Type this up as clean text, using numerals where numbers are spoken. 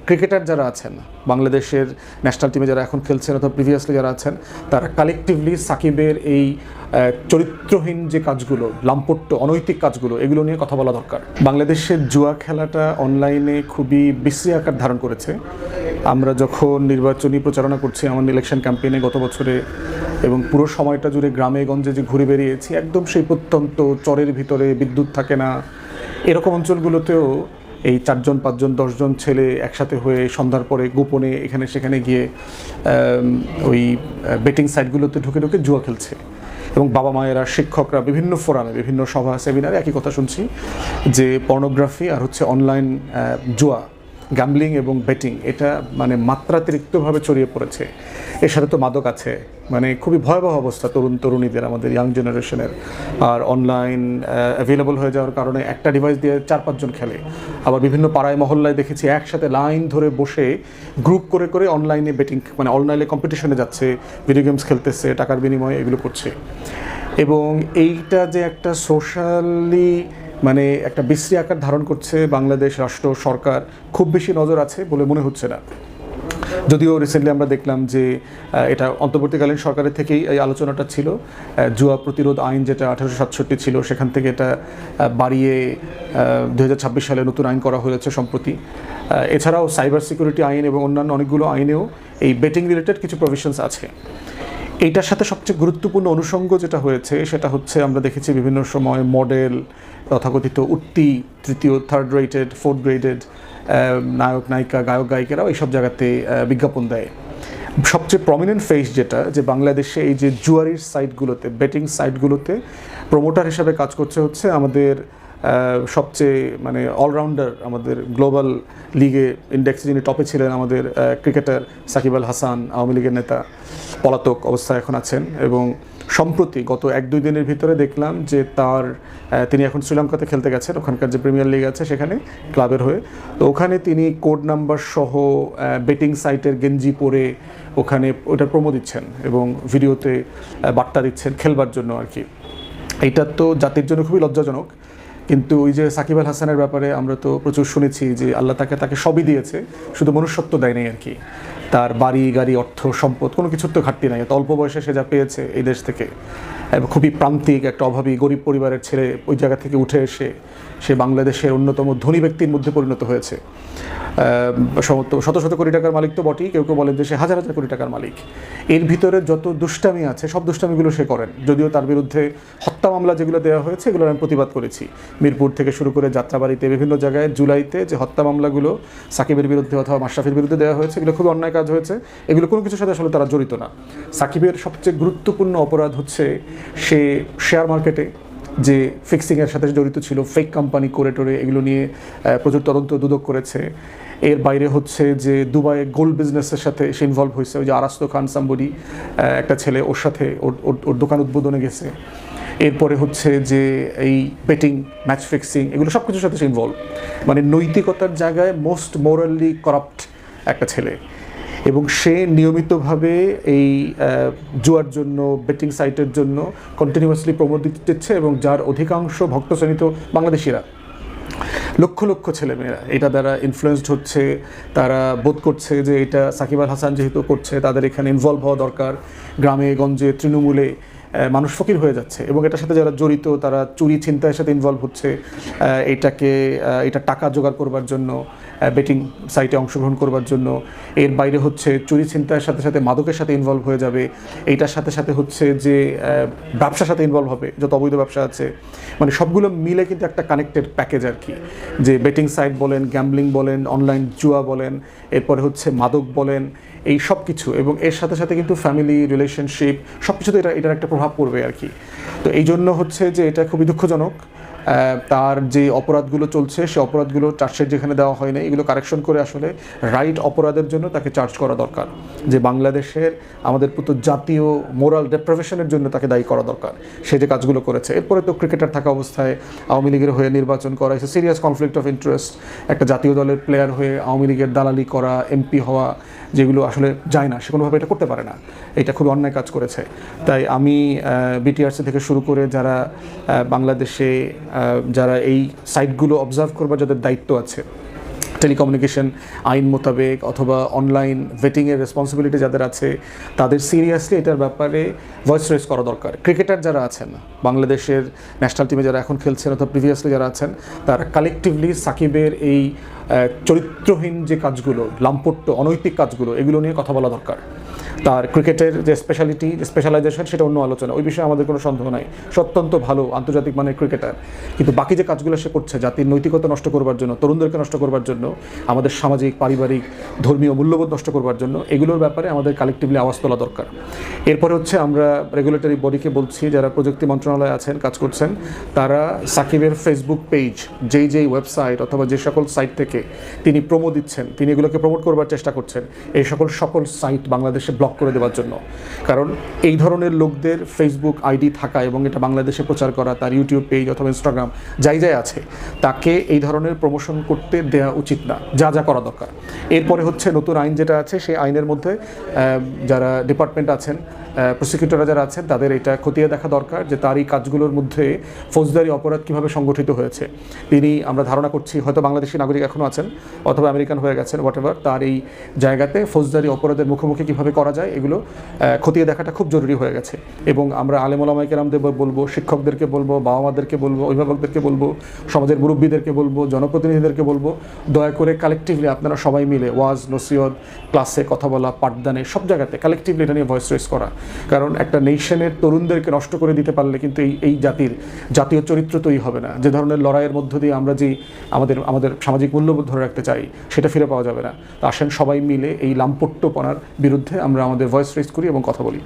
Cricketer যারা আছেন, বাংলাদেশের ন্যাশনাল টিমে যারা এখন খেলছেন অথবা প্রিভিয়াসলি যারা আছেন, তারা কালেকটিভলি সাকিবের এই চরিত্রহীন যে কাজগুলো, লাম্পট্য অনৈতিক কাজগুলো, এগুলো নিয়ে কথা বলা দরকার। বাংলাদেশের জুয়া খেলাটা অনলাইনে খুবই বিশ্রী আকার ধারণ করেছে। আমরা যখন নির্বাচনী প্রচারণা করছি আমার ইলেকশন ক্যাম্পেইনে গত বছরে, এবং পুরো সময়টা জুড়ে গ্রামে গঞ্জে যে ঘুরে বেরিয়েছি, একদম সেই প্রত্যন্ত চরের ভিতরে বিদ্যুৎ থাকে না এরকম অঞ্চলগুলোতেও এই 4 জন 5 জন 10 জন ছেলে একসাথে হয়ে সন্ধ্যার পরে গোপনে এখানে সেখানে গিয়ে ওই বেটিং সাইটগুলোতে ঢুকে ঢুকে জুয়া খেলছে। এবং বাবা মায়েরা, শিক্ষকরা বিভিন্ন ফোরামে, বিভিন্ন সভা সেমিনারে একই কথা শুনছি যে পর্নোগ্রাফি আর হচ্ছে অনলাইন জুয়া, গ্যাম্বলিং এবং বেটিং, এটা মানে মাত্রাতিরিক্তভাবে ছড়িয়ে পড়েছে। এর সাথে তো মাদক আছে, মানে খুবই ভয়াবহ অবস্থা তরুণীদের, আমাদের ইয়াং জেনারেশনের। আর অনলাইন অ্যাভেলেবল হয়ে যাওয়ার কারণে একটা ডিভাইস দিয়ে 4-5 জন খেলে। আবার বিভিন্ন পাড়ায় মহল্লায় দেখেছি একসাথে লাইন ধরে বসে গ্রুপ করে করে অনলাইনে বেটিং, মানে অনলাইনে কম্পিটিশনে যাচ্ছে, ভিডিও গেমস খেলতেছে, টাকার বিনিময়ে এগুলো করছে। এবং এইটা যে একটা সোশ্যালি মানে একটা বিশ্রী আকার ধারণ করছে, বাংলাদেশ রাষ্ট্র সরকার খুব বেশি নজর আছে বলে মনে হচ্ছে না। যদিও রিসেন্টলি আমরা দেখলাম যে এটা অন্তর্বর্তীকালীন সরকারের থেকেই এই আলোচনাটা ছিল, জুয়া প্রতিরোধ আইন যেটা 1867 ছিল সেখান থেকে এটা বাড়িয়ে 2026 সালে নতুন আইন করা হয়েছে সম্প্রতি। এছাড়াও সাইবার সিকিউরিটি আইন এবং অন্যান্য অনেকগুলো আইনেও এই বেটিং রিলেটেড কিছু প্রভিশনস আছে। এইটার সাথে সবচেয়ে গুরুত্বপূর্ণ অনুষঙ্গ যেটা হয়েছে সেটা হচ্ছে আমরা দেখেছি বিভিন্ন সময় মডেল, তথাকথিত উঠতি, তৃতীয়, থার্ড রেটেড, ফোর্থ গ্রেডেড নায়ক নায়িকা, গায়ক গায়িকারাও এইসব জায়গাতে বিজ্ঞাপন দেয়। সবচেয়ে প্রমিনেন্ট ফেস যেটা, যে বাংলাদেশে এই যে জুয়ারির সাইটগুলোতে, বেটিং সাইটগুলোতে প্রমোটার হিসাবে কাজ করছে হচ্ছে আমাদের সবচেয়ে মানে অলরাউন্ডার, আমাদের গ্লোবাল লিগে ইন্ডেক্সে যিনি টপে ছিলেন, আমাদের ক্রিকেটার সাকিব আল হাসান, আওয়ামী লীগের নেতা, পলাতক অবস্থায় এখন আছেন। এবং সম্প্রতি গত 1-2 দিনের ভিতরে দেখলাম যে তিনি এখন শ্রীলঙ্কাতে খেলতে গেছেন, ওখানকার যে প্রিমিয়ার লিগ আছে সেখানে ক্লাবের হয়ে। তো ওখানে তিনি কোড নাম্বার সহ বেটিং সাইটের গেঞ্জি পরে ওখানে ওটার প্রোমো দিচ্ছেন এবং ভিডিওতে বার্তা দিচ্ছেন খেলবার জন্য আর কি। এইটা তো জাতির জন্য খুবই লজ্জাজনক। কিন্তু ওই যে সাকিব আল হাসানের ব্যাপারে আমরা তো প্রচুর শুনেছি যে আল্লাহ তাকে সবই দিয়েছে, শুধু মনুষ্যত্ব দেয় নাই আর কি। তার বাড়ি গাড়ি, অর্থ সম্পদ, কোনো কিছুর তো ঘাটতি নাই। অল্প বয়সে সে যা পেয়েছে এই দেশ থেকে, খুবই প্রান্তিক একটা অভাবী গরিব পরিবারের ছেলে, ওই জায়গা থেকে উঠে এসে সে বাংলাদেশের অন্যতম ধনী ব্যক্তির মধ্যে পরিণত হয়েছে। শত শত কোটি টাকার মালিক তো বটেই, কেউ কেউ বলেন যে সে হাজার হাজার কোটি টাকার মালিক। এর ভিতরে যত দুষ্টামি আছে সব দুষ্টামিগুলো সে করেন। যদিও তার বিরুদ্ধে হত্যা মামলা যেগুলো দেওয়া হয়েছে এগুলোর আমি প্রতিবাদ করেছি, মিরপুর থেকে শুরু করে যাত্রাবাড়িতে বিভিন্ন জায়গায় জুলাইতে যে হত্যা মামলাগুলো সাকিবের বিরুদ্ধে অথবা মাশরাফির বিরুদ্ধে দেওয়া হয়েছে এগুলো খুবই অন্যায় কাজ হয়েছে। এগুলো কোনো কিছুর সাথে আসলে তারা জড়িত না। সাকিবের সবচেয়ে গুরুত্বপূর্ণ অপরাধ হচ্ছে সে শেয়ার মার্কেটে যে ফিক্সিংয়ের সাথে জড়িত ছিল, ফেক কোম্পানি করে টোরে এগুলো নিয়ে প্রচুর তদন্ত দুদক করেছে। এর বাইরে হচ্ছে যে দুবাইয়ে গোল্ড বিজনেসের সাথে সে ইনভলভ হয়েছে। ওই যে আরাস্তো খান সাম্বডি, একটা ছেলে, ওর সাথে ওর দোকান উদ্বোধনে গেছে। এরপরে হচ্ছে যে এই বেটিং, ম্যাচ ফিক্সিং, এগুলো সব কিছুর সাথে সে ইনভলভ। মানে নৈতিকতার জায়গায় মোস্ট মোরালি করাপ্ট একটা ছেলে। এবং সে নিয়মিতভাবে এই জুয়ার জন্য, বেটিং সাইটের জন্য কন্টিনিউয়াসলি প্রমোট দিচ্ছে এবং যার অধিকাংশ ভক্ত শ্রেণী তো বাংলাদেশিরা, লক্ষ লক্ষ ছেলেমেয়েরা এটা দ্বারা ইনফ্লুয়েসড হচ্ছে। তারা বোধ করছে যে এটা সাকিব আল হাসান যেহেতু করছে তাদের এখানে ইনভলভ হওয়া দরকার। গ্রামে গঞ্জে তৃণমূলে মানুষ ফকির হয়ে যাচ্ছে এবং এটার সাথে যারা জড়িত তারা চুরি ছিনতাইয়ের সাথে ইনভলভ হচ্ছে। এটা টাকা জোগাড় করবার জন্য, বেটিং সাইটে অংশগ্রহণ করবার জন্য। এর বাইরে হচ্ছে চুরি ছিনতাইয়ের সাথে সাথে মাদকের সাথে ইনভলভ হয়ে যাবে। এইটার সাথে সাথে হচ্ছে যে ব্যবসার সাথে ইনভলভ হবে, যত অবৈধ ব্যবসা আছে। মানে সবগুলো মিলে কিন্তু একটা কানেক্টেড প্যাকেজ আর কি। যে বেটিং সাইট বলেন, গ্যাম্বলিং বলেন, অনলাইন জুয়া বলেন, এরপরে হচ্ছে মাদক বলেন, এই সব কিছু। এবং এর সাথে সাথে কিন্তু ফ্যামিলি, রিলেশনশিপ সব কিছুতে এটার একটা প্রভাব পড়বে আর কি। তো এই জন্য হচ্ছে যে এটা খুবই দুঃখজনক। তার যে অপরাধগুলো চলছে সে অপরাধগুলো চার্জশিট যেখানে দেওয়া হয় না এগুলো কারেকশন করে আসলে রাইট অপরাধের জন্য তাকে চার্জ করা দরকার। যে বাংলাদেশের আমাদের পুরো জাতীয় মোরাল ডেপ্রাভেশনের জন্য তাকে দায়ী করা দরকার, সে যে কাজগুলো করেছে। এরপরে তো ক্রিকেটার থাকা অবস্থায় আওয়ামী লীগের হয়ে নির্বাচন করা, এসে সিরিয়াস কনফ্লিক্ট অফ ইন্টারেস্ট। একটা জাতীয় দলের প্লেয়ার হয়ে আওয়ামী লীগের দালালি করা, এমপি হওয়া, যেগুলো আসলে যায় না, সে কোনোভাবে এটা করতে পারে না। এটা খুব অন্যায় কাজ করেছে। তাই আমি বিটিআরসি থেকে শুরু করে যারা বাংলাদেশে যারা এই সাইটগুলো অবজার্ভ করবার যাদের দায়িত্ব আছে, টেলিকমিউনিকেশন আইন মোতাবেক অথবা অনলাইন ভেটিংয়ের রেসপন্সিবিলিটি যাদের আছে তাদের সিরিয়াসলি এটার ব্যাপারে ভয়েস রেজ করা দরকার। ক্রিকেটার যারা আছেন বাংলাদেশের ন্যাশনাল টিমে যারা এখন খেলছেন অথবা প্রিভিয়াসলি যারা আছেন তারা কালেকটিভলি সাকিবের এই চরিত্রহীন যে কাজগুলো, লাম্পট্য অনৈতিক কাজগুলো, এগুলো নিয়ে কথা বলা দরকার। তার ক্রিকেটের যে স্পেশালিটি, যে স্পেশালাইজেশন, সেটা অন্য আলোচনা, ওই বিষয়ে আমাদের কোনো সন্দেহ নাই। সে অত্যন্ত ভালো আন্তর্জাতিক মানের ক্রিকেটার, কিন্তু বাকি যে কাজগুলো সে করছে জাতির নৈতিকতা নষ্ট করবার জন্য, তরুণদেরকে নষ্ট করবার জন্য, আমাদের সামাজিক পারিবারিক ধর্মীয় মূল্যবোধ নষ্ট করবার জন্য, এগুলোর ব্যাপারে আমাদের কালেকটিভলি আওয়াজ তোলা দরকার। এরপরে হচ্ছে আমরা রেগুলেটরি বডিকে বলছি, যারা প্রযুক্তি মন্ত্রণালয়ে আছেন, কাজ করছেন, তারা সাকিবের ফেসবুক পেজ, যেই ওয়েবসাইট অথবা যে সকল সাইট থেকে তিনি প্রোমো দিচ্ছেন, তিনি এগুলোকে প্রমোট করবার চেষ্টা করছেন, এই সকল সাইট বাংলাদেশে ব্লক করে দেওয়ার জন্য। কারণ এই ধরনের লোকদের ফেসবুক আইডি থাকা এবং এটা বাংলাদেশে প্রচার করা, তার ইউটিউব পেজ অথবা ইনস্টাগ্রাম যাই আছে, তাকে এই ধরনের প্রমোশন করতে দেওয়া উচিত না, যা করা দরকার। এরপরে হচ্ছে নতুন আইন যেটা আছে, সেই আইনের মধ্যে যারা ডিপার্টমেন্ট আছেন, প্রসিকিউটররা যারা আছেন, তাদের এটা খতিয়ে দেখা দরকার যে তার এই কাজগুলোর মধ্যে ফৌজদারি অপরাধ কীভাবে সংগঠিত হয়েছে। তিনি, আমরা ধারণা করছি, হয়তো বাংলাদেশি নাগরিক এখনও আছেন অথবা আমেরিকান হয়ে গেছেন, হোয়াটএভার, তার এই জায়গাতে ফৌজদারি অপরাধের মুখোমুখি কীভাবে করা যায়, এগুলো খতিয়ে দেখাটা খুব জরুরি হয়ে গেছে। এবং আমরা আলেম ওলামায়ে কেরামদের বলবো, শিক্ষকদেরকে বলবো, বাবা মাদেরকে বলবো, অভিভাবকদেরকে বলবো, সমাজের মুরব্বীদেরকে বলবো, জনপ্রতিনিধিদেরকে বলবো, দয়া করে কালেকটিভলি আপনারা সবাই মিলে ওয়াজ নসিহত, ক্লাসে কথা বলা, পাঠদানে, সব জায়গাতে কালেকটিভলি এটা নিয়ে ভয়েস রেজ করা। কারণ একটা নেশনের তরুণদেরকে নষ্ট করে দিতে পারলে কিন্তু এই জাতীয় চরিত্র তৈরি হবে না। যে ধরনের লড়াইয়ের মধ্য দিয়ে আমরা যে আমাদের সামাজিক মূল্যবোধ ধরে রাখতে চাই, সেটা ফিরে পাওয়া যাবে না। আসেন সবাই মিলে এই লাম্পট্যপনার বিরুদ্ধে আমরা আমাদের ভয়েস রেজ করি এবং কথা বলি।